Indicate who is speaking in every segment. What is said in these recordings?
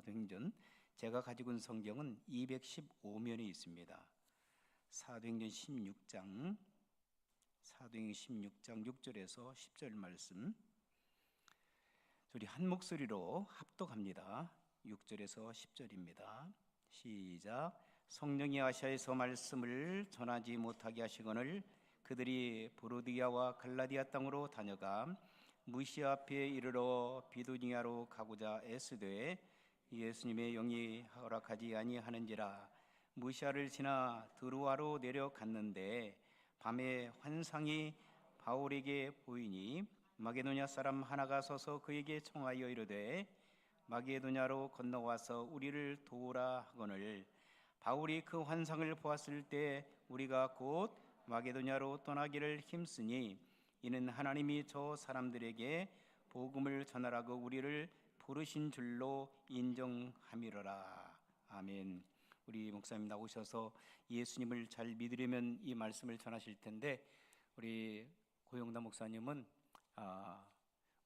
Speaker 1: 사도행전, 제가 가지고 있는 성경은 215면이 있습니다. 사도행전 16장 6절에서 10절 말씀, 우리 한 목소리로 합독합니다. 6절에서 10절입니다. 시작. 성령이 아시아에서 말씀을 전하지 못하게 하시거늘 그들이 브로디아와 갈라디아 땅으로 다녀가 무시아 앞에 이르러 비두니아로 가고자 애쓰되 예수님의 영이 허락하지 아니하는지라. 무시아를 지나 드루아로 내려갔는데 밤에 환상이 바울에게 보이니 마게도냐 사람 하나가 서서 그에게 청하여 이르되 마게도냐로 건너와서 우리를 도우라 하거늘 바울이 그 환상을 보았을 때 우리가 곧 마게도냐로 떠나기를 힘쓰니 이는 하나님이 저 사람들에게 복음을 전하라고 우리를 부르신 줄로 인정함이로라. 아멘. 우리 목사님 나오셔서 예수님을 잘 믿으려면 이 말씀을 전하실 텐데, 우리 고영남 목사님은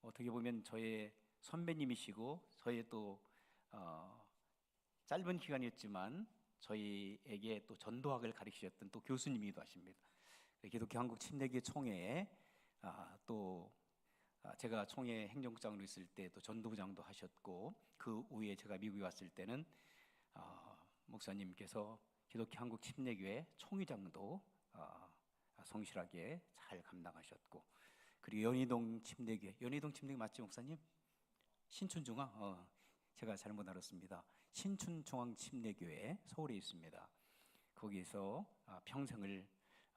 Speaker 1: 어떻게 보면 저의 선배님이시고 저의 또 짧은 기간이었지만 저희에게 또 전도학을 가르치셨던 또 교수님이기도 하십니다. 기독교 한국 침례교 총회에 또 제가 총회 행정국장으로 있을 때 또 전도부장도 하셨고, 그 후에 제가 미국에 왔을 때는 목사님께서 기독교 한국 침례교회 총회장도 성실하게 잘 감당하셨고, 그리고 연희동 침례교회, 연희동 침례교회 맞지 목사님? 신춘중앙, 제가 잘못 알았습니다. 신춘중앙 침례교회 서울에 있습니다. 거기서 평생을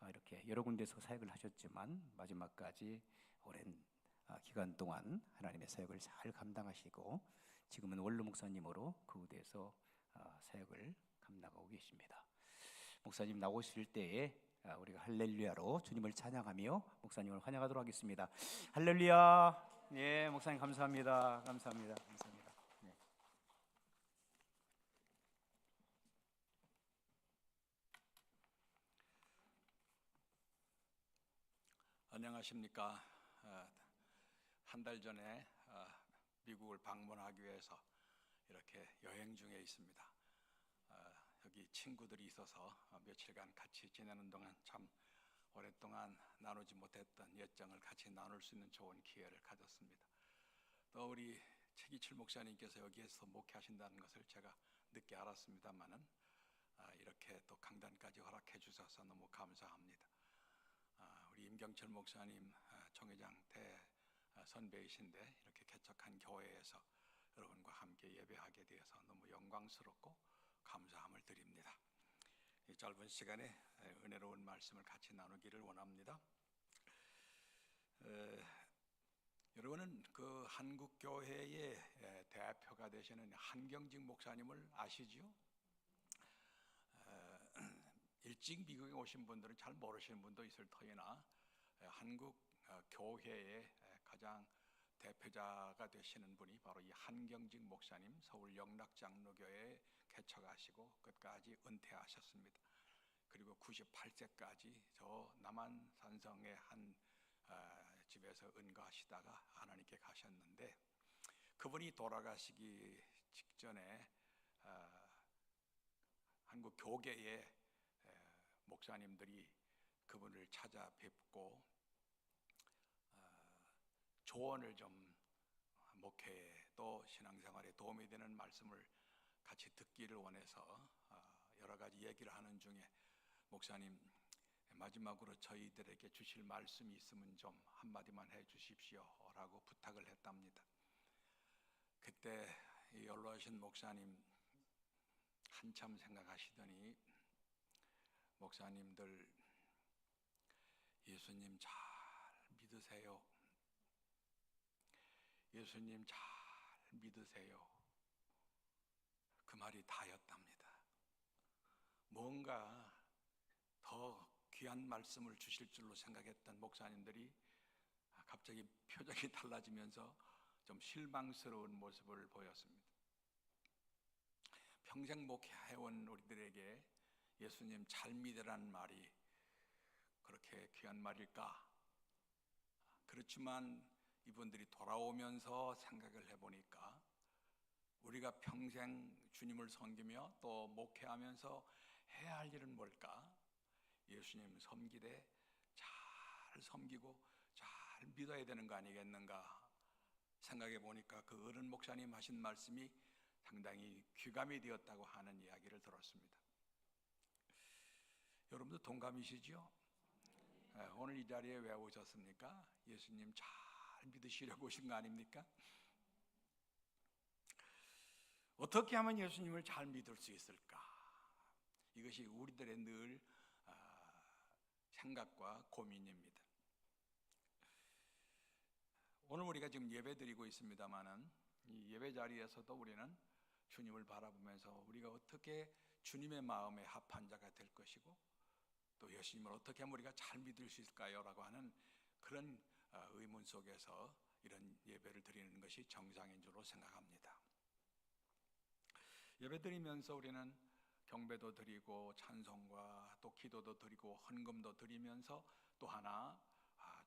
Speaker 1: 이렇게 여러 군데서 사역을 하셨지만 마지막까지 오랜 기간 동안 하나님의 사역을 잘 감당하시고 지금은 원로 목사님으로 그 무대에서 사역을 감당하고 계십니다. 목사님 나오실 때에 우리가 할렐루야로 주님을 찬양하며 목사님을 환영하도록 하겠습니다. 할렐루야. 네, 목사님 감사합니다. 감사합니다. 네.
Speaker 2: 안녕하십니까. 한 달 전에 미국을 방문하기 위해서 이렇게 여행 중에 있습니다. 여기 친구들이 있어서 며칠간 같이 지내는 동안 참 오랫동안 나누지 못했던 옛정을 같이 나눌 수 있는 좋은 기회를 가졌습니다. 또 우리 최기철 목사님께서 여기에서 목회하신다는 것을 제가 늦게 알았습니다만은 이렇게 또 강단까지 허락해 주셔서 너무 감사합니다. 우리 임경철 목사님 총회장 대선배이신데 이렇게 개척한 교회에서 여러분과 함께 예배하게 되어서 너무 영광스럽고 감사함을 드립니다. 이 짧은 시간에 은혜로운 말씀을 같이 나누기를 원합니다. 여러분은 그 한국 교회의 대표가 되시는 한경직 목사님을 아시죠? 일찍 미국에 오신 분들은 잘 모르시는 분도 있을 터이나 한국 교회의 가장 대표자가 되시는 분이 바로 이 한경직 목사님, 서울 영락장로교회에 개척하시고 끝까지 은퇴하셨습니다. 그리고 98세까지 저 남한 산성의 한 집에서 은거하시다가 하나님께 가셨는데, 그분이 돌아가시기 직전에 한국 교계의 목사님들이 그분을 찾아뵙고 조언을 좀, 목회에 또 신앙생활에 도움이 되는 말씀을 같이 듣기를 원해서 여러 가지 얘기를 하는 중에 목사님 마지막으로 저희들에게 주실 말씀이 있으면 좀 한마디만 해 주십시오 라고 부탁을 했답니다. 그때 이 연로하신 목사님 한참 생각하시더니, 목사님들 예수님 잘 믿으세요. 예수님 잘 믿으세요. 그 말이 다였답니다. 뭔가 더 귀한 말씀을 주실 줄로 생각했던 목사님들이 갑자기 표정이 달라지면서 좀 실망스러운 모습을 보였습니다. 평생 목회해온 우리들에게 예수님 잘 믿으라는 말이 그렇게 귀한 말일까? 그렇지만 이분들이 돌아오면서 생각을 해보니까 우리가 평생 주님을 섬기며 또 목회하면서 해야 할 일은 뭘까? 예수님 섬기되 잘 섬기고 잘 믿어야 되는 거 아니겠는가 생각해 보니까 그 어른 목사님 하신 말씀이 상당히 귀감이 되었다고 하는 이야기를 들었습니다. 여러분도 동감이시죠? 오늘 이 자리에 왜 오셨습니까? 예수님 잘 믿으시려고 오신 거 아닙니까? 어떻게 하면 예수님을 잘 믿을 수 있을까? 이것이 우리들의 늘 생각과 고민입니다. 오늘 우리가 지금 예배 드리고 있습니다마는 이 예배 자리에서도 우리는 주님을 바라보면서 우리가 어떻게 주님의 마음에 합한 자가 될 것이고 또 예수님을 어떻게 하면 우리가 잘 믿을 수 있을까요? 라고 하는 그런 의문 속에서 이런 예배를 드리는 것이 정상인 줄로 생각합니다. 예배 드리면서 우리는 경배도 드리고 찬송과 또 기도도 드리고 헌금도 드리면서 또 하나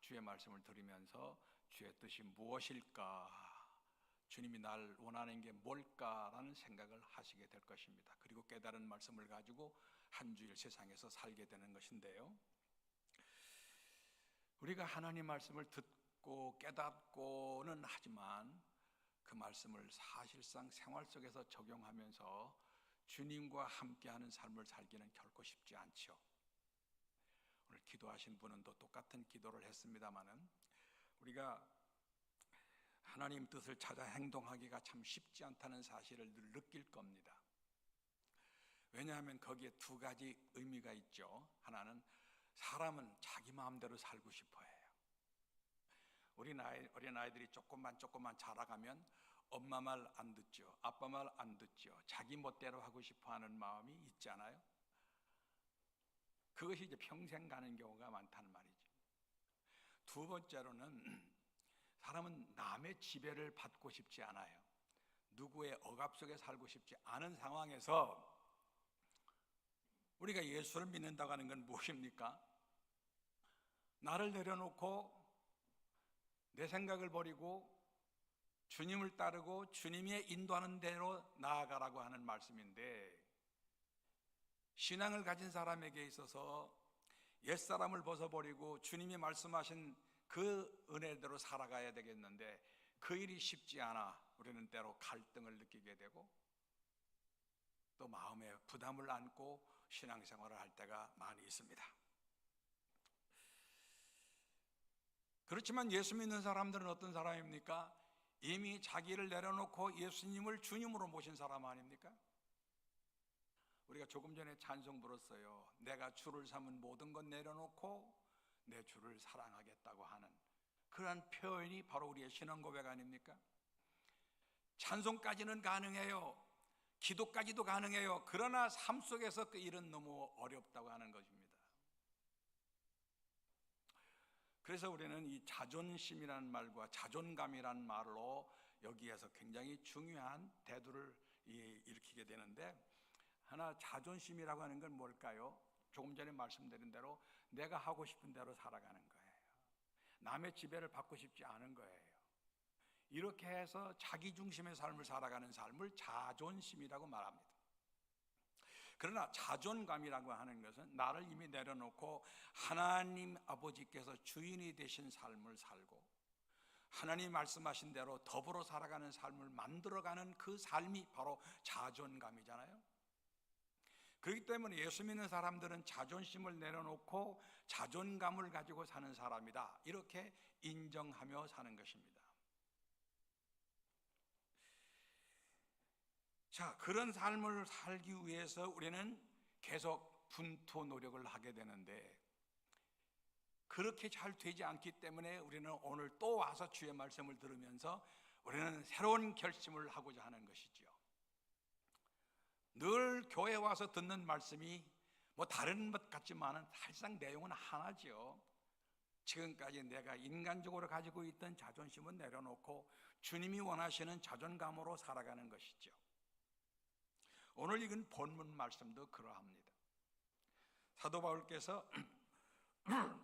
Speaker 2: 주의 말씀을 들으면서 주의 뜻이 무엇일까? 주님이 날 원하는 게 뭘까라는 생각을 하시게 될 것입니다. 그리고 깨달은 말씀을 가지고 한 주일 세상에서 살게 되는 것인데요. 우리가 하나님 말씀을 듣고 깨닫고는 하지만 그 말씀을 사실상 생활 속에서 적용하면서 주님과 함께하는 삶을 살기는 결코 쉽지 않죠. 오늘 기도하신 분은 또 똑같은 기도를 했습니다마는 우리가 하나님 뜻을 찾아 행동하기가 참 쉽지 않다는 사실을 늘 느낄 겁니다. 왜냐하면 거기에 두 가지 의미가 있죠. 하나는 사람은 자기 마음대로 살고 싶어 해요. 어린 아이들이 조금만 자라가면 엄마 말 안 듣죠. 아빠 말 안 듣죠. 자기 멋대로 하고 싶어 하는 마음이 있잖아요. 그것이 이제 평생 가는 경우가 많다는 말이죠. 두 번째로는 사람은 남의 지배를 받고 싶지 않아요. 누구의 억압 속에 살고 싶지 않은 상황에서 우리가 예수를 믿는다고 하는 건 무엇입니까? 나를 내려놓고 내 생각을 버리고 주님을 따르고 주님이 인도하는 대로 나아가라고 하는 말씀인데, 신앙을 가진 사람에게 있어서 옛사람을 벗어버리고 주님이 말씀하신 그 은혜대로 살아가야 되겠는데 그 일이 쉽지 않아 우리는 때로 갈등을 느끼게 되고 또 마음에 부담을 안고 신앙생활을 할 때가 많이 있습니다. 그렇지만 예수 믿는 사람들은 어떤 사람입니까? 이미 자기를 내려놓고 예수님을 주님으로 모신 사람 아닙니까? 우리가 조금 전에 찬송 불었어요. 내가 주를 삼은 모든 것 내려놓고 내 주를 사랑하겠다고 하는 그러한 표현이 바로 우리의 신앙 고백 아닙니까? 찬송까지는 가능해요. 기도까지도 가능해요. 그러나 삶 속에서 그 일은 너무 어렵다고 하는 것입니다. 그래서 우리는 이 자존심이라는 말과 자존감이라는 말로 여기에서 굉장히 중요한 대두를 일으키게 되는데, 하나 자존심이라고 하는 건 뭘까요? 조금 전에 말씀드린 대로 내가 하고 싶은 대로 살아가는 거예요. 남의 지배를 받고 싶지 않은 거예요. 이렇게 해서 자기 중심의 삶을 살아가는 삶을 자존심이라고 말합니다. 그러나 자존감이라고 하는 것은 나를 이미 내려놓고 하나님 아버지께서 주인이 되신 삶을 살고 하나님 말씀하신 대로 더불어 살아가는 삶을 만들어가는 그 삶이 바로 자존감이잖아요. 그렇기 때문에 예수 믿는 사람들은 자존심을 내려놓고 자존감을 가지고 사는 사람이다, 이렇게 인정하며 사는 것입니다. 자, 그런 삶을 살기 위해서 우리는 계속 분투 노력을 하게 되는데 그렇게 잘 되지 않기 때문에 우리는 오늘 또 와서 주의 말씀을 들으면서 우리는 새로운 결심을 하고자 하는 것이죠. 늘 교회 와서 듣는 말씀이 뭐 다른 것 같지만은 사실상 내용은 하나죠. 지금까지 내가 인간적으로 가지고 있던 자존심은 내려놓고 주님이 원하시는 자존감으로 살아가는 것이죠. 오늘 읽은 본문 말씀도 그러합니다. 사도 바울께서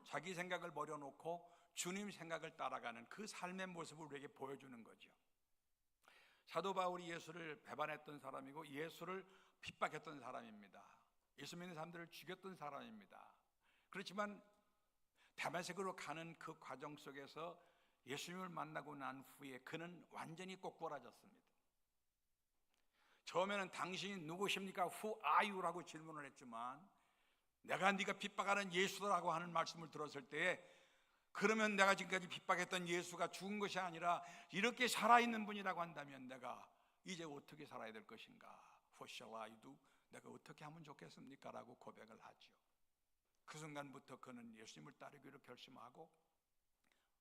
Speaker 2: 자기 생각을 버려놓고 주님 생각을 따라가는 그 삶의 모습을 우리에게 보여주는 거죠. 사도 바울이 예수를 배반했던 사람이고 예수를 핍박했던 사람입니다. 예수 믿는 사람들을 죽였던 사람입니다. 그렇지만 다메섹으로 가는 그 과정 속에서 예수님을 만나고 난 후에 그는 완전히 꼬꾸라졌습니다. 처음에는 당신이 누구십니까? Who are you? 라고 질문을 했지만 내가 네가 핍박하는 예수라고 하는 말씀을 들었을 때에 그러면 내가 지금까지 핍박했던 예수가 죽은 것이 아니라 이렇게 살아있는 분이라고 한다면 내가 이제 어떻게 살아야 될 것인가? What shall I do? 내가 어떻게 하면 좋겠습니까? 라고 고백을 하죠. 그 순간부터 그는 예수님을 따르기로 결심하고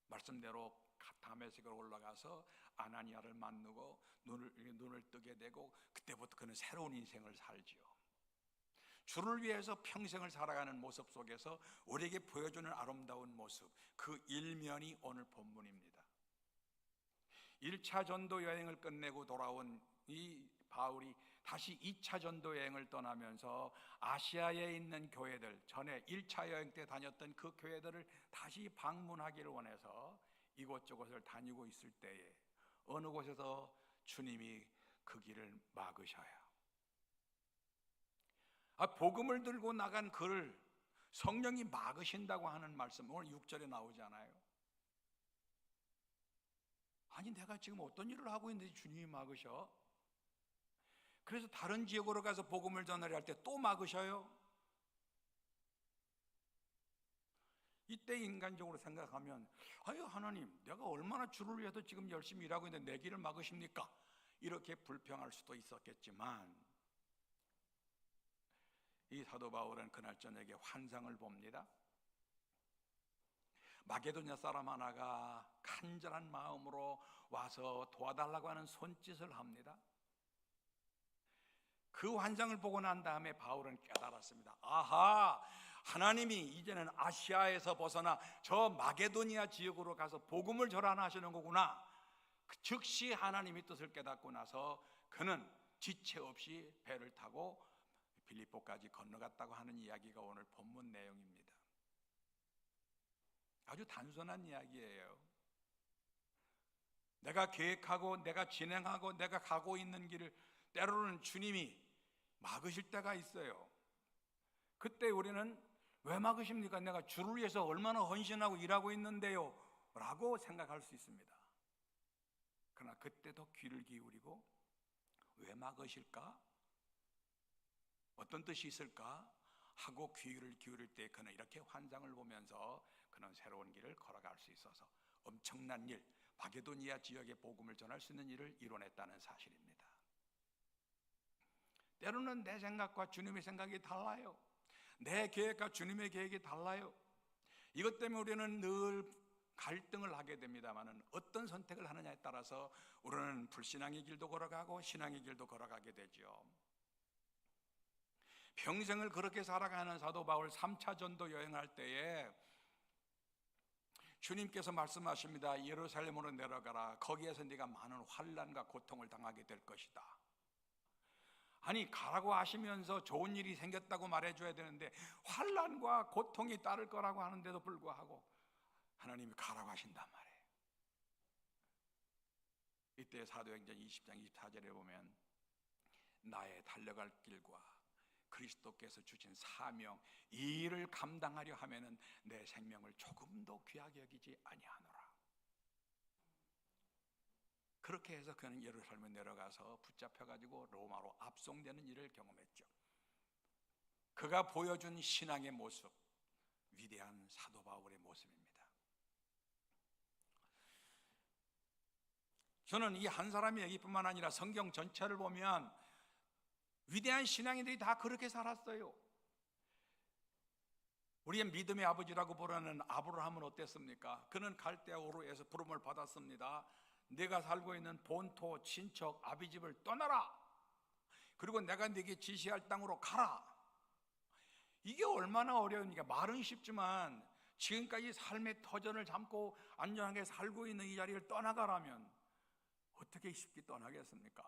Speaker 2: 말씀대로 다메섹으로 올라가서 아나니아를 만나고 눈을 뜨게 되고 그때부터 그는 새로운 인생을 살지요. 주를 위해서 평생을 살아가는 모습 속에서 우리에게 보여주는 아름다운 모습, 그 일면이 오늘 본문입니다. 1차 전도 여행을 끝내고 돌아온 이 바울이 다시 2차 전도 여행을 떠나면서 아시아에 있는 교회들, 전에 1차 여행 때 다녔던 그 교회들을 다시 방문하기를 원해서 이곳저곳을 다니고 있을 때에 어느 곳에서 주님이 그 길을 막으셔요. 복음을 들고 나간 그를 성령이 막으신다고 하는 말씀 오늘 6절에 나오잖아요. 아니 내가 지금 어떤 일을 하고 있는데 주님이 막으셔? 그래서 다른 지역으로 가서 복음을 전하려 할 때 또 막으셔요. 이때 인간적으로 생각하면 아유 하나님 내가 얼마나 주를 위해서 지금 열심히 일하고 있는데 내 길을 막으십니까? 이렇게 불평할 수도 있었겠지만 이 사도 바울은 그날 저녁에 환상을 봅니다. 마게도냐 사람 하나가 간절한 마음으로 와서 도와달라고 하는 손짓을 합니다. 그 환상을 보고 난 다음에 바울은 깨달았습니다. 아하, 하나님이 이제는 아시아에서 벗어나 저 마게도니아 지역으로 가서 복음을 전하시는 거구나. 즉시 하나님의 뜻을 깨닫고 나서 그는 지체 없이 배를 타고 빌립보까지 건너갔다고 하는 이야기가 오늘 본문 내용입니다. 아주 단순한 이야기예요. 내가 계획하고 내가 진행하고 내가 가고 있는 길을 때로는 주님이 막으실 때가 있어요. 그때 우리는 왜 막으십니까? 내가 주를 위해서 얼마나 헌신하고 일하고 있는데요 라고 생각할 수 있습니다. 그러나 그때도 귀를 기울이고 왜 막으실까? 어떤 뜻이 있을까? 하고 귀를 기울일 때 그는 이렇게 환상을 보면서 그는 새로운 길을 걸어갈 수 있어서 엄청난 일, 마게도니아 지역의 복음을 전할 수 있는 일을 이뤄냈다는 사실입니다. 때로는 내 생각과 주님의 생각이 달라요. 내 계획과 주님의 계획이 달라요. 이것 때문에 우리는 늘 갈등을 하게 됩니다만 어떤 선택을 하느냐에 따라서 우리는 불신앙의 길도 걸어가고 신앙의 길도 걸어가게 되죠. 평생을 그렇게 살아가는 사도 바울 3차 전도 여행할 때에 주님께서 말씀하십니다. 예루살렘으로 내려가라. 거기에서 네가 많은 환난과 고통을 당하게 될 것이다. 아니 가라고 하시면서 좋은 일이 생겼다고 말해줘야 되는데 환난과 고통이 따를 거라고 하는데도 불구하고 하나님이 가라고 하신단 말이에요. 이때 사도행전 20장 24절에 보면 나의 달려갈 길과 그리스도께서 주신 사명 이 일을 감당하려 하면은 내 생명을 조금도 귀하게 여기지 아니하노라. 그렇게 해서 그는 예루살렘에 내려가서 붙잡혀가지고 로마로 압송되는 일을 경험했죠. 그가 보여준 신앙의 모습, 위대한 사도 바울의 모습입니다. 저는 이 한 사람의 얘기뿐만 아니라 성경 전체를 보면 위대한 신앙인들이 다 그렇게 살았어요. 우리의 믿음의 아버지라고 부르는 아브라함은 어땠습니까? 그는 갈대아 우르에서 부름을 받았습니다. 내가 살고 있는 본토, 친척, 아비집을 떠나라. 그리고 내가 네게 지시할 땅으로 가라. 이게 얼마나 어려우니까 말은 쉽지만 지금까지 삶의 터전을 잡고 안전하게 살고 있는 이 자리를 떠나가라면 어떻게 쉽게 떠나겠습니까?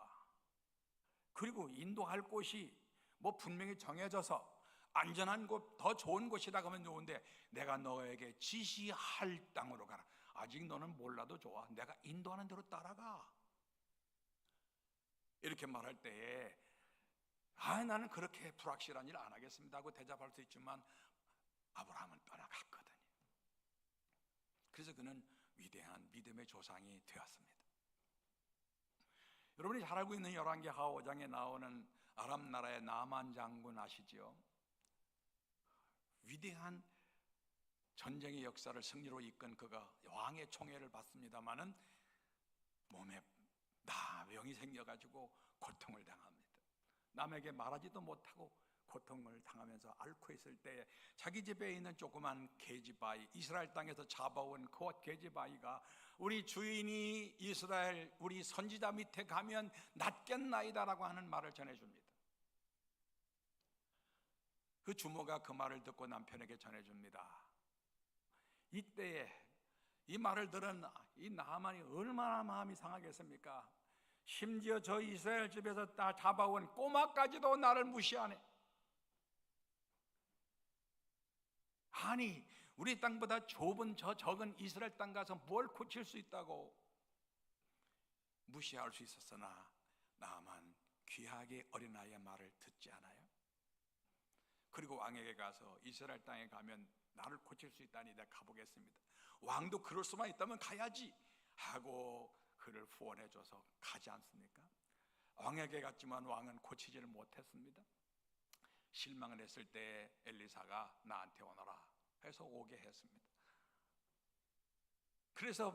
Speaker 2: 그리고 인도할 곳이 뭐 분명히 정해져서 안전한 곳, 더 좋은 곳이다 하면 좋은데 내가 너에게 지시할 땅으로 가라. 아직 너는 몰라도 좋아. 내가 인도하는 대로 따라가. 이렇게 말할 때에 나는 그렇게 불확실한 일 안 하겠습니다 하고 대답할 수 있지만 아브라함은 떠나갔거든요. 그래서 그는 위대한 믿음의 조상이 되었습니다. 여러분이 잘 알고 있는 열왕기하 5장에 나오는 아람 나라의 나만 장군 아시죠? 위대한 전쟁의 역사를 승리로 이끈 그가 왕의 총애를 받습니다마는 몸에 나병이 생겨가지고 고통을 당합니다. 남에게 말하지도 못하고 고통을 당하면서 앓고 있을 때에 자기 집에 있는 조그만 계집아이, 이스라엘 땅에서 잡아온 그 계집아이가 우리 주인이 이스라엘 우리 선지자 밑에 가면 낫겠나이다라고 하는 말을 전해줍니다. 그 주모가 그 말을 듣고 남편에게 전해줍니다. 이때에 이 말을 들은 이 나만이 얼마나 마음이 상하겠습니까? 심지어 저 이스라엘 집에서 다 잡아온 꼬마까지도 나를 무시하네. 아니, 우리 땅보다 좁은 저 적은 이스라엘 땅 가서 뭘 고칠 수 있다고 무시할 수 있었으나 나만 귀하게 어린아이의 말을 듣지 않아요? 그리고 왕에게 가서 이스라엘 땅에 가면 나를 고칠 수 있다니 내가 가보겠습니다. 왕도 그럴 수만 있다면 가야지 하고 그를 후원해줘서 가지 않습니까? 왕에게 갔지만 왕은 고치지를 못했습니다. 실망을 했을 때 엘리사가 나한테 오너라 해서 오게 했습니다. 그래서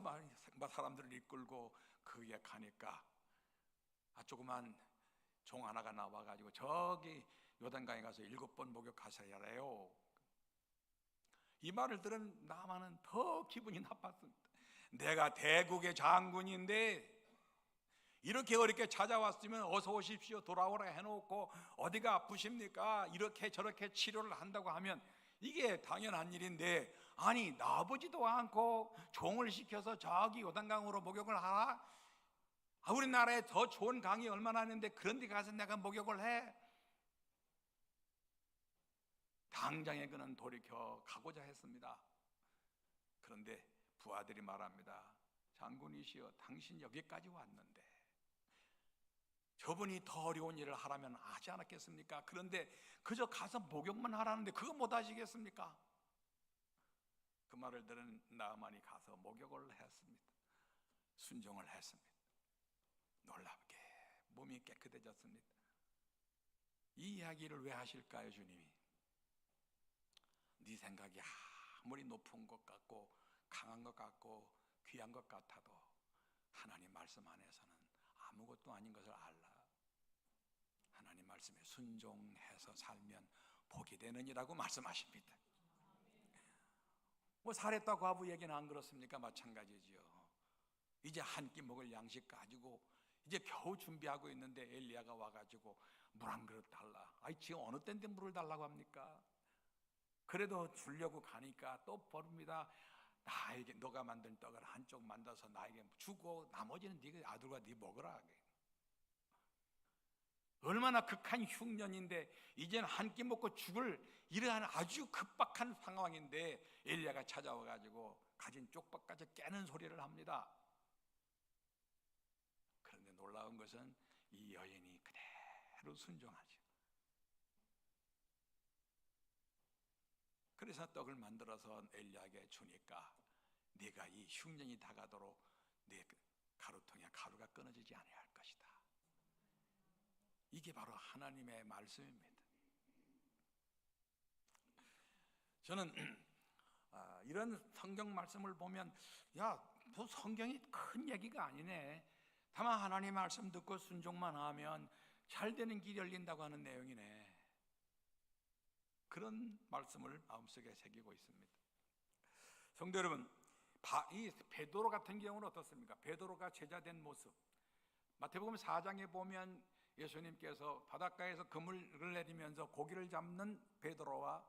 Speaker 2: 사람들을 이끌고 그에 가니까 조그만 종 하나가 나와가지고 저기 요단강에 가서 7번 목욕하셔야 해요. 이 말을 들은 나만은 더 기분이 나빴습니다. 내가 대국의 장군인데 이렇게 어렵게 찾아왔으면 어서 오십시오 돌아오라 해놓고 어디가 아프십니까? 이렇게 저렇게 치료를 한다고 하면 이게 당연한 일인데, 아니 나보지도 않고 종을 시켜서 저기 요단강으로 목욕을 하라? 우리나라에 더 좋은 강이 얼마나 있는데 그런 데 가서 내가 목욕을 해? 당장에 그는 돌이켜 가고자 했습니다. 그런데 부하들이 말합니다. 장군이시여, 당신 여기까지 왔는데 저분이 더 어려운 일을 하라면 하지 않았겠습니까? 그런데 그저 가서 목욕만 하라는데 그거 못 하시겠습니까? 그 말을 들은 나아만이 가서 목욕을 했습니다. 순종을 했습니다. 놀랍게 몸이 깨끗해졌습니다. 이 이야기를 왜 하실까요, 주님이? 네 생각이 아무리 높은 것 같고 강한 것 같고 귀한 것 같아도 하나님 말씀 안에서는 아무것도 아닌 것을 알라. 하나님 말씀에 순종해서 살면 복이 되느니라고 말씀하십니다. 사렙과 과부 얘기는 안 그렇습니까? 마찬가지지요. 이제 한 끼 먹을 양식 가지고 이제 겨우 준비하고 있는데 엘리야가 와가지고 물 한 그릇 달라. 지금 어느 때인데 물을 달라고 합니까? 그래도 주려고 가니까 또 버립니다. 나에게 너가 만든 떡을 한쪽 만들어서 나에게 주고 나머지는 네가 아들과 네 먹으라. 얼마나 극한 흉년인데 이제는 한 끼 먹고 죽을 이러한 아주 급박한 상황인데 엘리야가 찾아와가지고 가진 쪽박까지 깨는 소리를 합니다. 그런데 놀라운 것은 이 여인이 그대로 순종하죠. 그래서 떡을 만들어서 엘리야에게 주니까 네가 이 흉년이 다가도록 네 가루통에 가루가 끊어지지 않아야 할 것이다. 이게 바로 하나님의 말씀입니다. 저는 이런 성경 말씀을 보면 뭐 성경이 큰 얘기가 아니네. 다만 하나님 말씀 듣고 순종만 하면 잘 되는 길이 열린다고 하는 내용이네. 그런 말씀을 마음속에 새기고 있습니다. 성도 여러분, 이 베드로 같은 경우는 어떻습니까? 베드로가 제자된 모습, 마태복음 4장에 보면 예수님께서 바닷가에서 그물을 내리면서 고기를 잡는 베드로와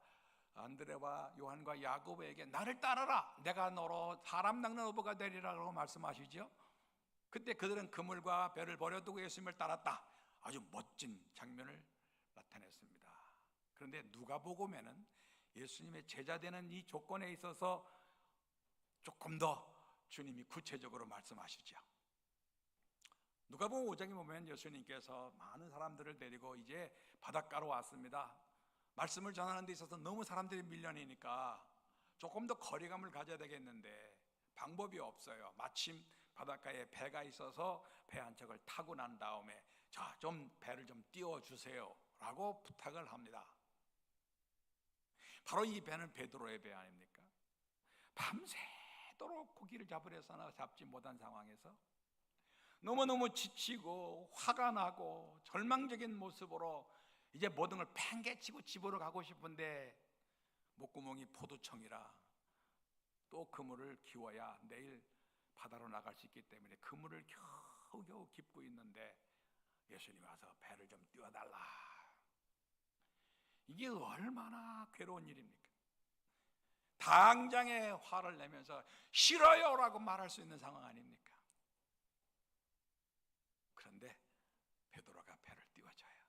Speaker 2: 안드레와 요한과 야고보에게 나를 따르라, 내가 너로 사람 낚는 어부가 되리라고 말씀하시죠. 그때 그들은 그물과 배를 버려두고 예수님을 따랐다. 아주 멋진 장면을 나타냈습니다. 그런데 누가복음에는 예수님의 제자되는 이 조건에 있어서 조금 더 주님이 구체적으로 말씀하시죠. 누가복음 5장에 보면 예수님께서 많은 사람들을 데리고 이제 바닷가로 왔습니다. 말씀을 전하는 데 있어서 너무 사람들이 밀려내니까 조금 더 거리감을 가져야 되겠는데 방법이 없어요. 마침 바닷가에 배가 있어서 배 한 척을 타고 난 다음에 자, 좀 배를 좀 띄워주세요 라고 부탁을 합니다. 바로 이 배는 베드로의 배 아닙니까? 밤새도록 고기를 잡으려서나 잡지 못한 상황에서 너무너무 지치고 화가 나고 절망적인 모습으로 이제 모든 걸 팽개치고 집으로 가고 싶은데 목구멍이 포도청이라 또 그물을 기워야 내일 바다로 나갈 수 있기 때문에 그물을 겨우겨우 깁고 있는데 예수님이 와서 배를 좀 띄워달라. 이게 얼마나 괴로운 일입니까? 당장에 화를 내면서 싫어요 라고 말할 수 있는 상황 아닙니까? 그런데 베드로가 배를 띄워줘요.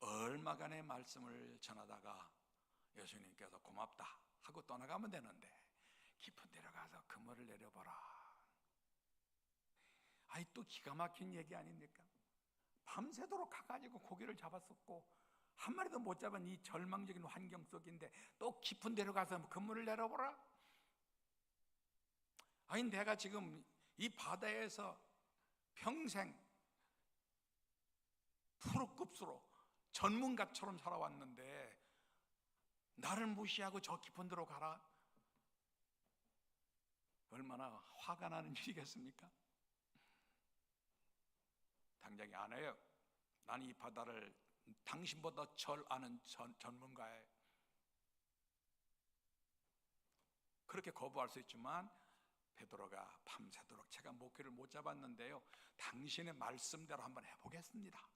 Speaker 2: 얼마간의 말씀을 전하다가 예수님께서 고맙다 하고 떠나가면 되는데 깊은 데로 가서 그물을 내려보라. 아이, 또 기가 막힌 얘기 아닙니까? 밤새도록 가가지고 고기를 잡았었고 한 마리도 못 잡은 이 절망적인 환경 속인데 또 깊은 데로 가서 그물을 내려보라. 아니, 내가 지금 이 바다에서 평생 프로급수로 전문가처럼 살아왔는데 나를 무시하고 저 깊은 데로 가라? 얼마나 화가 나는 일이겠습니까? 당장에 안 해요. 난 이 바다를 당신보다 절 아는 전문가예요. 그렇게 거부할 수 있지만 베드로가 밤새도록 제가 목회를 못 잡았는데요, 당신의 말씀대로 한번 해보겠습니다.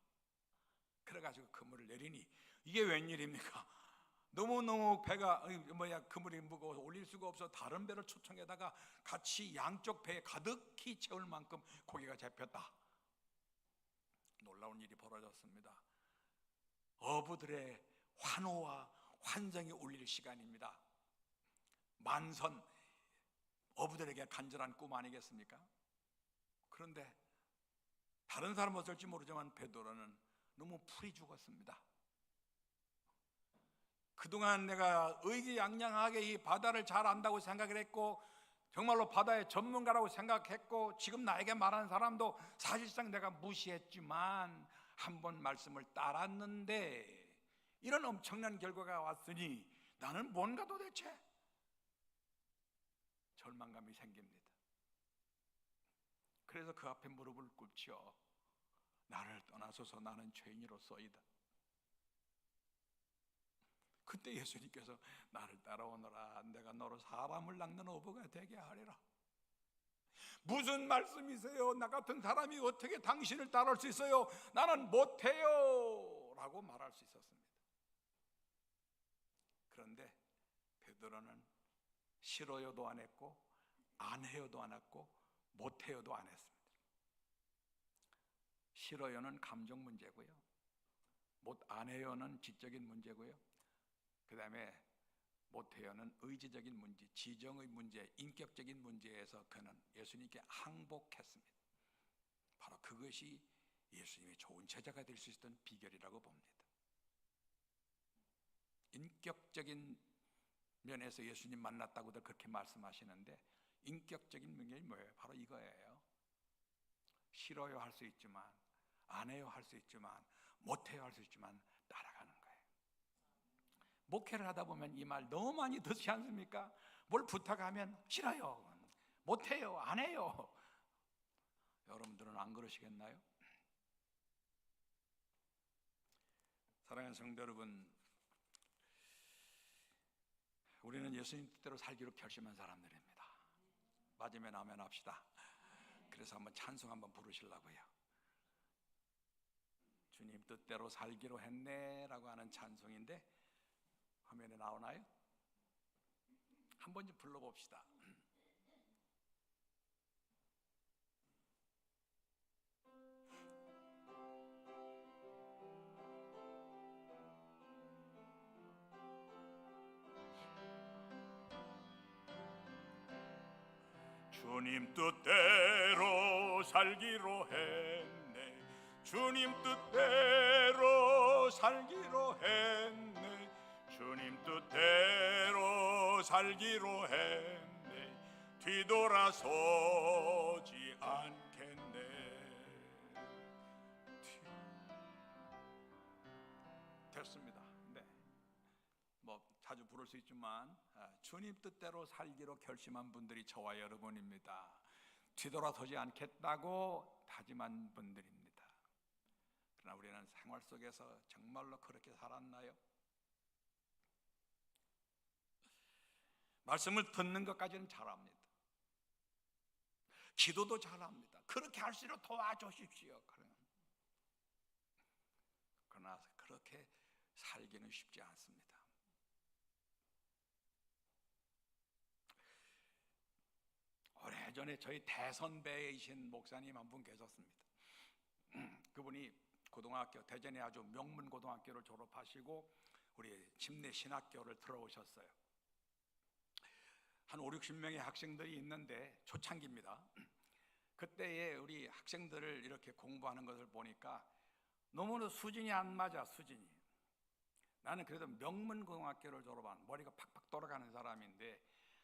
Speaker 2: 그래가지고 그물을 내리니 이게 웬일입니까? 너무너무 배가 그물이 무거워서 올릴 수가 없어 다른 배를 초청해다가 같이 양쪽 배에 가득히 채울 만큼 고기가 잡혔다. 놀라운 일이 벌어졌습니다. 어부들의 환호와 환성이 울릴 시간입니다. 만선, 어부들에게 간절한 꿈 아니겠습니까? 그런데 다른 사람은 어떨지 모르지만 베드로는 너무 풀이 죽었습니다. 그동안 내가 의기양양하게 이 바다를 잘 안다고 생각을 했고 정말로 바다의 전문가라고 생각했고 지금 나에게 말하는 사람도 사실상 내가 무시했지만 한 번 말씀을 따랐는데 이런 엄청난 결과가 왔으니 나는 뭔가 도대체 절망감이 생깁니다. 그래서 그 앞에 무릎을 꿇죠. 나를 떠나소서, 나는 죄인이로소이다. 그때 예수님께서 나를 따라오너라, 내가 너로 사람을 낚는 어부가 되게 하리라. 무슨 말씀이세요? 나 같은 사람이 어떻게 당신을 따라올 수 있어요? 나는 못해요 라고 말할 수 있었습니다. 그런데 베드로는 싫어요도 안 했고 안 해요도 안 했고 못해요도 안 했습니다. 싫어요는 감정 문제고요, 못 안 해요는 지적인 문제고요, 그 다음에 못해요는 의지적인 문제, 지정의 문제, 인격적인 문제에서 그는 예수님께 항복했습니다. 바로 그것이 예수님의 좋은 제자가 될 수 있었던 비결이라고 봅니다. 인격적인 면에서 예수님 만났다고들 그렇게 말씀하시는데 인격적인 면이 뭐예요? 바로 이거예요. 싫어요 할 수 있지만, 안 해요 할 수 있지만, 못해요 할 수 있지만 따라가는 거예요. 목회를 하다 보면 이 말 너무 많이 듣지 않습니까? 뭘 부탁하면 싫어요, 못해요, 안 해요. 여러분들은 안 그러시겠나요? 사랑하는 성도 여러분, 우리는 예수님 뜻대로 살기로 결심한 사람들입니다. 맞으면 아멘 합시다. 그래서 한번 찬송 한번 부르시려고요. 주님 뜻대로 살기로 했네 라고 하는 찬송인데 화면에 나오나요? 한번 좀 불러봅시다. 주님 뜻대로 살기로 했네. 주님 뜻대로 살기로 했네. 주님 뜻대로 살기로 했네. 뒤돌아서지 않겠네. 됐습니다. 네. 뭐 자주 부를 수 있지만 주님 뜻대로 살기로 결심한 분들이 저와 여러분입니다. 뒤돌아서지 않겠다고 다짐한 분들입니다. 그러나 우리는 생활 속에서 정말로 그렇게 살았나요? 말씀을 듣는 것까지는 잘합니다. 기도도 잘합니다. 그렇게 할 수 있도록 도와주십시오. 그러나 그렇게 살기는 쉽지 않습니다. 오래전에 저희 대선배이신 목사님 한 분 계셨습니다. 그분이 고등학교, 대전의 아주 명문 고등학교를 졸업하시고 우리 침례 신학교를 들어오셨어요. 한 5, 60명의 학생들이 있는데 초창기입니다. 그때에 우리 학생들을 이렇게 공부하는 것을 보니까 너무나 수준이 안 맞아. 수준이. 나는 그래도 명문 고등학교를 졸업한 머리가 팍팍 돌아가는 사람인데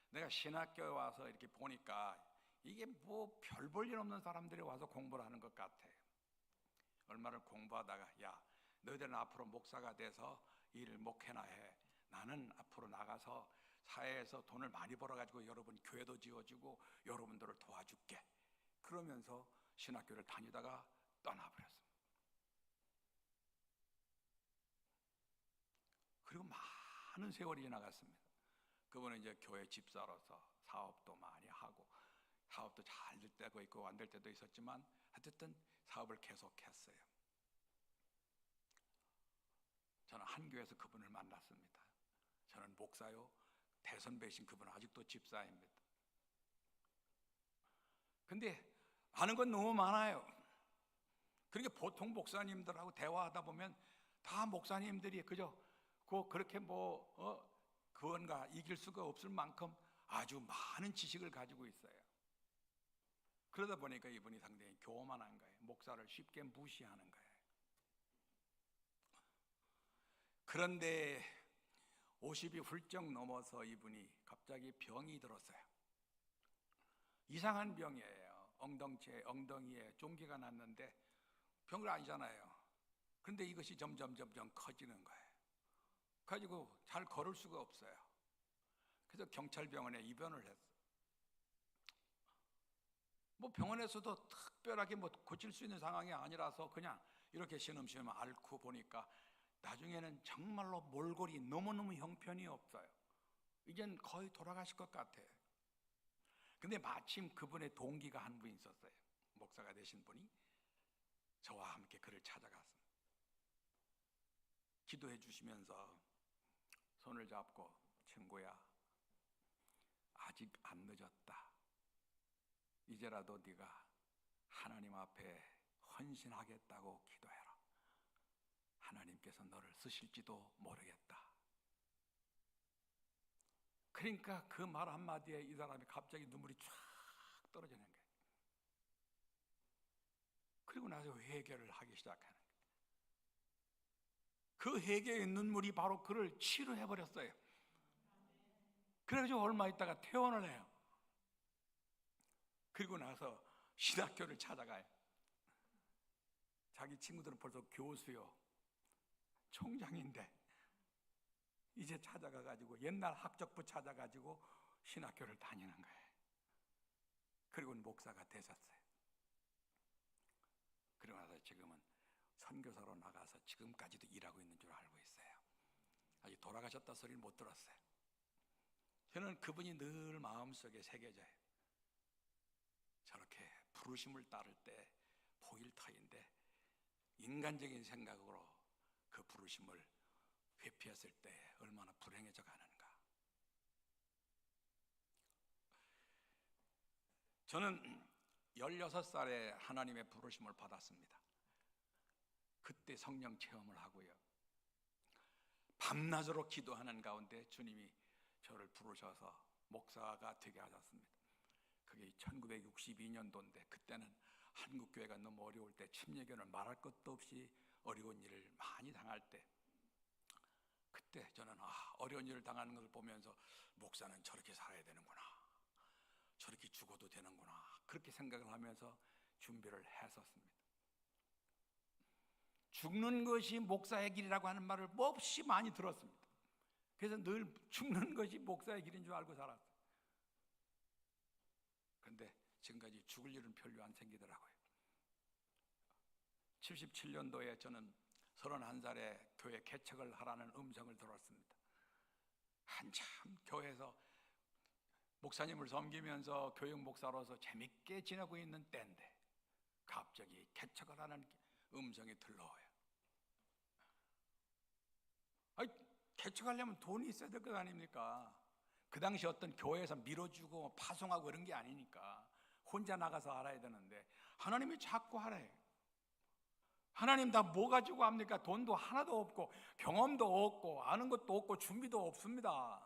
Speaker 2: 내가 신학교에 와서 이렇게 보니까 이게 뭐 별 볼 일 없는 사람들이 와서 공부를 하는 것 같아. 얼마를 공부하다가 야, 너희들은 앞으로 목사가 돼서 일을 목회나 해. 나는 앞으로 나가서 사회에서 돈을 많이 벌어가지고 여러분 교회도 지어주고 여러분들을 도와줄게. 그러면서 신학교를 다니다가 떠나버렸습니다. 그리고 많은 세월이 지나갔습니다. 그분은 이제 교회 집사로서 사업도 많이 하고 사업도 잘 될 때도 있고 안 될 때도 있었지만 어쨌든 사업을 계속했어요. 저는 한 교회에서 그분을 만났습니다. 저는 목사요. 대선배이신 그분은 아직도 집사입니다. 근데 아는 건 너무 많아요. 그러니까 보통 목사님들하고 대화하다 보면 다 목사님들이 그저 그렇게 그건가 이길 수가 없을 만큼 아주 많은 지식을 가지고 있어요. 그러다 보니까 이분이 상당히 교만한 거예요. 목사를 쉽게 무시하는 거예요. 그런데 50이 훌쩍 넘어서 이분이 갑자기 병이 들었어요. 이상한 병이에요. 엉덩이에 종기가 났는데 병은 아니잖아요. 그런데 이것이 점점 커지는 거예요. 가지고 잘 걸을 수가 없어요. 그래서 경찰병원에 입원을 했어요. 뭐 병원에서도 특별하게 고칠 수 있는 상황이 아니라서 그냥 이렇게 신음시음 앓고 보니까 나중에는 정말로 몰골이 너무너무 형편이 없어요. 이젠 거의 돌아가실 것 같아요. 근데 마침 그분의 동기가 한 분 있었어요. 목사가 되신 분이 저와 함께 그를 찾아갔습니다. 기도해 주시면서 손을 잡고 친구야, 아직 안 늦었다. 이제라도 네가 하나님 앞에 헌신하겠다고 기도해라. 하나님께서 너를 쓰실지도 모르겠다. 그러니까 그 말 한마디에 이 사람이 갑자기 눈물이 쫙 떨어지는 거예요. 그리고 나서 회개를 하기 시작하는 거예요. 그 회개의 눈물이 바로 그를 치료해버렸어요. 그래가지고 얼마 있다가 퇴원을 해요. 그리고 나서 신학교를 찾아가요. 자기 친구들은 벌써 교수요, 총장인데 이제 찾아가가지고 옛날 학적부 찾아가지고 신학교를 다니는 거예요. 그리고는 목사가 되셨어요. 그리고 나서 지금은 선교사로 나가서 지금까지도 일하고 있는 줄 알고 있어요. 아직 돌아가셨다 소리를 못 들었어요. 저는 그분이 늘 마음속에 새겨져요. 저렇게 부르심을 따를 때 보일 터인데 인간적인 생각으로 그 부르심을 회피했을 때 얼마나 불행해져 가는가. 저는 16살에 하나님의 부르심을 받았습니다. 그때 성령 체험을 하고요. 밤낮으로 기도하는 가운데 주님이 저를 부르셔서 목사가 되게 하셨습니다. 그게 1962년도인데 그때는 한국 교회가 너무 어려울 때, 침례교는 말할 것도 없이 어려운 일을 많이 당할 때, 그때 저는 어려운 일을 당하는 것을 보면서 목사는 저렇게 살아야 되는구나, 저렇게 죽어도 되는구나, 그렇게 생각을 하면서 준비를 했었습니다. 죽는 것이 목사의 길이라고 하는 말을 몹시 많이 들었습니다. 그래서 늘 죽는 것이 목사의 길인 줄 알고 살았어요. 그런데 지금까지 죽을 일은 별로 안 생기더라고요. 77년도에 저는 31살에 교회 개척을 하라는 음성을 들었습니다. 한참 교회에서 목사님을 섬기면서 교육 목사로서 재밌게 지내고 있는 때인데 갑자기 개척을 하는 음성이 들려와요. 개척하려면 돈이 있어야 될 것 아닙니까? 그 당시 어떤 교회에서 밀어주고 파송하고 이런 게 아니니까 혼자 나가서 알아야 되는데 하나님이 자꾸 하래요. 하나님 다 뭐 가지고 합니까? 돈도 하나도 없고 경험도 없고 아는 것도 없고 준비도 없습니다.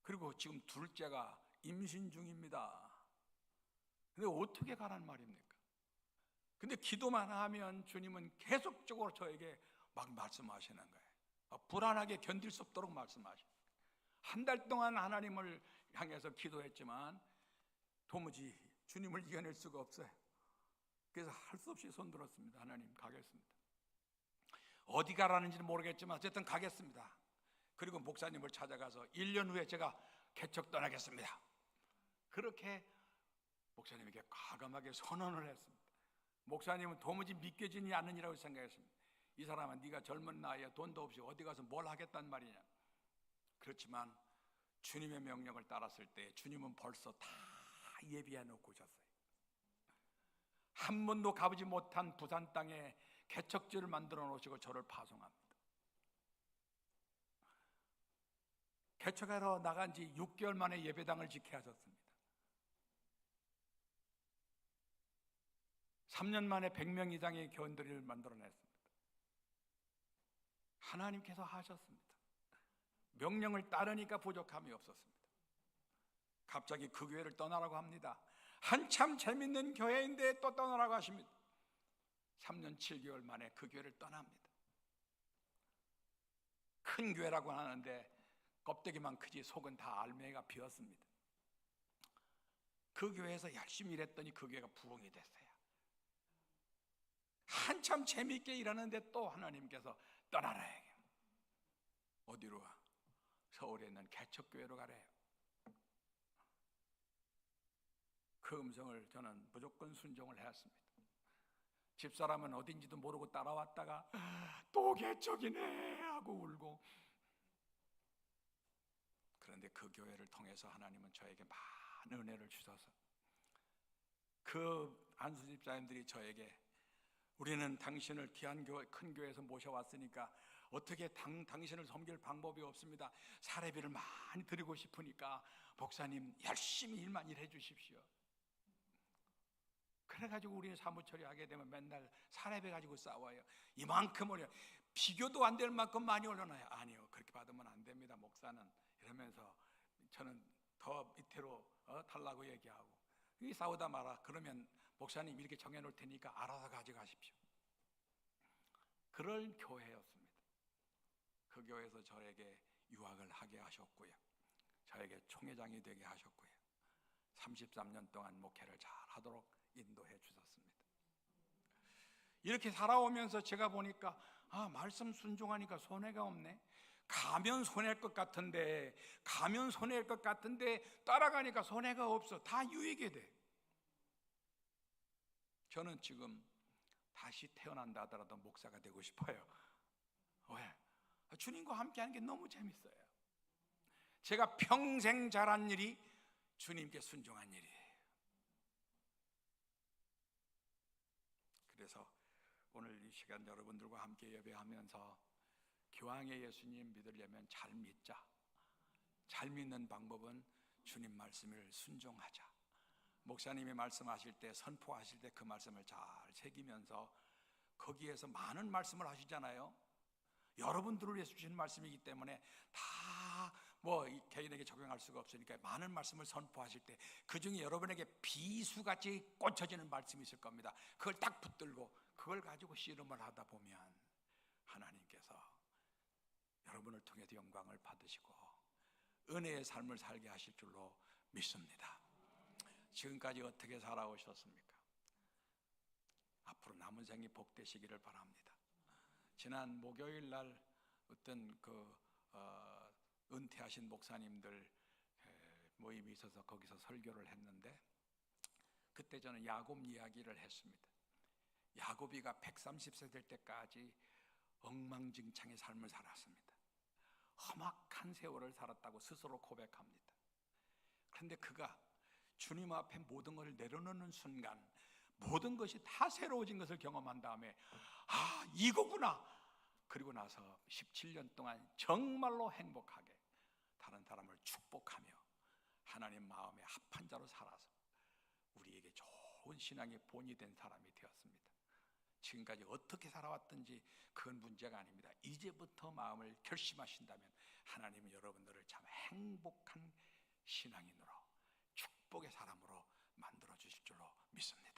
Speaker 2: 그리고 지금 둘째가 임신 중입니다. 근데 어떻게 가란 말입니까? 근데 기도만 하면 주님은 계속적으로 저에게 막 말씀하시는 거예요. 불안하게 견딜 수 없도록 말씀하시는 거예요. 한 달 동안 하나님을 향해서 기도했지만 도무지 주님을 이겨낼 수가 없어요. 그래서 할 수 없이 손들었습니다. 하나님 가겠습니다. 어디 가라는지는 모르겠지만 어쨌든 가겠습니다. 그리고 목사님을 찾아가서 1년 후에 제가 개척 떠나겠습니다. 그렇게 목사님에게 과감하게 선언을 했습니다. 목사님은 도무지 믿겨지지 않느니라고 생각했습니다. 이 사람은 네가 젊은 나이에 돈도 없이 어디 가서 뭘 하겠단 말이냐. 그렇지만 주님의 명령을 따랐을 때 주님은 벌써 다 예비해 놓고 오셨어요. 한 번도 가보지 못한 부산 땅에 개척지를 만들어 놓으시고 저를 파송합니다. 개척하러 나간 지 6개월 만에 예배당을 짓게 하셨습니다. 3년 만에 100명 이상의 교인들을 만들어냈습니다. 하나님께서 하셨습니다. 명령을 따르니까 부족함이 없었습니다. 갑자기 그 교회를 떠나라고 합니다. 한참 재밌는 교회인데 또 떠나라고 하십니다. 3년 7개월 만에 그 교회를 떠납니다. 큰 교회라고 하는데 껍데기만 크지 속은 다 알맹이가 비었습니다. 그 교회에서 열심히 일했더니 그 교회가 부흥이 됐어요. 한참 재밌게 일하는데 또 하나님께서 떠나라 해요. 어디로 와? 서울에 있는 개척교회로 가래요. 그 음성을 저는 무조건 순종을 했습니다. 집사람은 어딘지도 모르고 따라왔다가 또 개척이네 하고 울고. 그런데 그 교회를 통해서 하나님은 저에게 많은 은혜를 주셔서 그 안수 집사님들이 저에게 우리는 당신을 귀한 교회, 큰 교회에서 모셔왔으니까 어떻게 당신을 섬길 방법이 없습니다. 사례비를 많이 드리고 싶으니까 목사님 열심히 일만 일해 주십시오. 그래가지고 우리는 사무처리 하게 되면 맨날 사례비 가지고 싸워요. 이만큼 올려, 비교도 안 될 만큼 많이 올려놔요. 아니요, 그렇게 받으면 안 됩니다 목사는. 이러면서 저는 더 밑으로 달라고 얘기하고 이 싸우다 마라. 그러면 목사님 이렇게 정해놓을 테니까 알아서 가져가십시오. 그럴 교회였습니다. 그 교회에서 저에게 유학을 하게 하셨고요, 저에게 총회장이 되게 하셨고요, 33년 동안 목회를 잘 하도록 인도해 주셨습니다. 이렇게 살아오면서 제가 보니까 말씀 순종하니까 손해가 없네. 가면 손해일 것 같은데 따라가니까 손해가 없어. 다 유익이 돼. 저는 지금 다시 태어난다 하더라도 목사가 되고 싶어요. 왜? 주님과 함께하는 게 너무 재밌어요. 제가 평생 잘한 일이 주님께 순종한 일이에요. 그래서 오늘 이 시간 여러분들과 함께 예배하면서 교황의 예수님 믿으려면 잘 믿자. 잘 믿는 방법은 주님 말씀을 순종하자. 목사님이 말씀하실 때, 선포하실 때 그 말씀을 잘 새기면서 거기에서 많은 말씀을 하시잖아요. 여러분들을 위해서 주신 말씀이기 때문에 다 뭐 개인에게 적용할 수가 없으니까 많은 말씀을 선포하실 때 그중에 여러분에게 비수같이 꽂혀지는 말씀이 있을 겁니다. 그걸 딱 붙들고 그걸 가지고 씨름을 하다 보면 하나님께서 여러분을 통해서 영광을 받으시고 은혜의 삶을 살게 하실 줄로 믿습니다. 지금까지 어떻게 살아오셨습니까? 앞으로 남은 생이 복되시기를 바랍니다. 지난 목요일 날 어떤 은퇴하신 목사님들 모임이 있어서 거기서 설교를 했는데 그때 저는 야곱 이야기를 했습니다. 야곱이가 130세 될 때까지 엉망진창의 삶을 살았습니다. 험악한 세월을 살았다고 스스로 고백합니다. 그런데 그가 주님 앞에 모든 것을 내려놓는 순간 모든 것이 다 새로워진 것을 경험한 다음에 아, 이거구나. 그리고 나서 17년 동안 정말로 행복하게 다른 사람을 축복하며 하나님 마음에 합한 자로 살아서 우리에게 좋은 신앙의 본이 된 사람이 되었습니다. 지금까지 어떻게 살아왔든지 그건 문제가 아닙니다. 이제부터 마음을 결심하신다면 하나님은 여러분들을 참 행복한 신앙인으로 축복의 사람으로 만들어 주실 줄로 믿습니다.